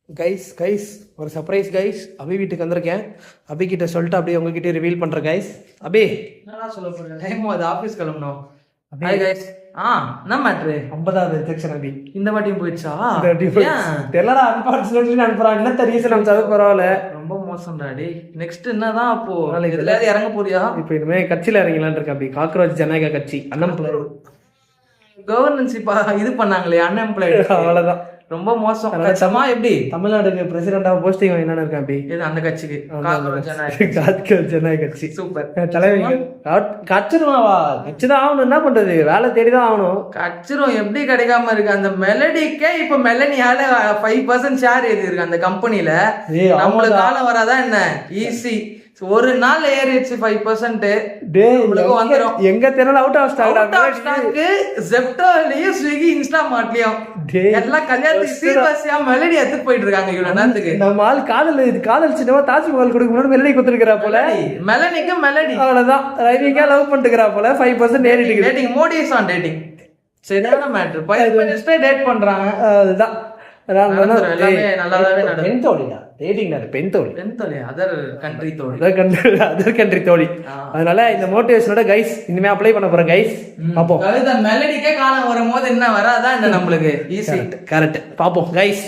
Guys ஒரு surprise guys. அபி வீட்டுக்கு வந்திருக்கேன். அபி கிட்ட சொல்லிட்டு அப்படியே உங்ககிட்ட ரிவீல் பண்றேன் கைஸ். அபி என்னடா சொல்ல போறேன்? டைம் அது ஆபீஸ் கிளம்பணும். Hi guys. என்ன மேட்ரு? 50வது செக்ஷன் அபி இந்த வாட்டியும் போயிடுச்சா? தெரியலடா, அன்பார்ச்சுனேட்லி அனுப்புறான். என்ன தெரியும் நம்ம அது பரவாயில்ல. ரொம்ப மோசம்டா டேய். நெக்ஸ்ட் என்னதான் அப்போ இதுலயாவது இறங்க போறியா? இப்போ இனிமே கட்சியில இறங்கலான்னு இருக்கேன் அபி. காக்ரோச் ஜனநாயக கட்சி அன்எம்ப்ளாய்டு கவர்னன்ஸ் இப்ப இது பண்ணாங்களே அன்எம்ப்ளாய்டு. அவ்வளவுதான். ரொம்ப மோசம். கட்சமா எப்படி தமிழ்நாடுக்கு பிரசிடென்டா போஸ்டிங் என்னன்னு இருக்கேன் அபி. இது அந்த கட்சிக்கு காக்ரோச் ஜனநாயக கட்சி சூப்பர் தலைவர் கட்சிருவாவா? கட்சிதான் ஆகணும். என்ன பண்றது, வேலை தேடிதான் ஆகணும். கட்சிரும் எப்படி கிடைக்காம இருக்கு? அந்த மெலடிக்கே இப்ப மெலனியால 5% ஷேர் ஏறி இருக்கு அந்த கம்பெனில. நம்மளுக்கு காலம் வராதா என்ன? ஈஸி ஒரு நாள் ஏறிடுச்சு 5%. வந்துரும். எங்க தெரியல அவுட் ஆஃப் ஸ்டாக். ஜெப்டோலயும் ஸ்விக்கி இன்ஸ்டாமார்ட்லயும் எல்லாம் கல்யாணத்துக்கு சீர்வரிசையா மெலடி எடுத்துட்டு போயிட்டு இருக்காங்க இவ்வளவு நேரத்துக்கு. நம்ம ஆள் காதல் சின்னவா தாஜ்மஹால் கொடுக்க முன்னாடி மெலடி கொடுத்துருக்கிறா போல. மெலனிக்கு மெலடி அவ்வளவுதான். ரைனிங்கா லவ் பண்ணிட்டுக்கிறா போல. 5% ஏறிட்டு dating. Modi is on dating. சரியான மேட்ரு. 5 டேட் பண்றாங்க. அதுதான் அதர் கண்ட்ரி தோழி. அதனால இந்த மோட்டிவேஷனோட கைஸ் இனிமே அப்ளை பண்ண போறேன் கைஸ். பாப்போம். மெலடிக்கே காலம் வரும்போது என்ன வராதா என்ன நம்மளுக்கு ஈஸி. கரெக்ட். பாப்போம் கைஸ்.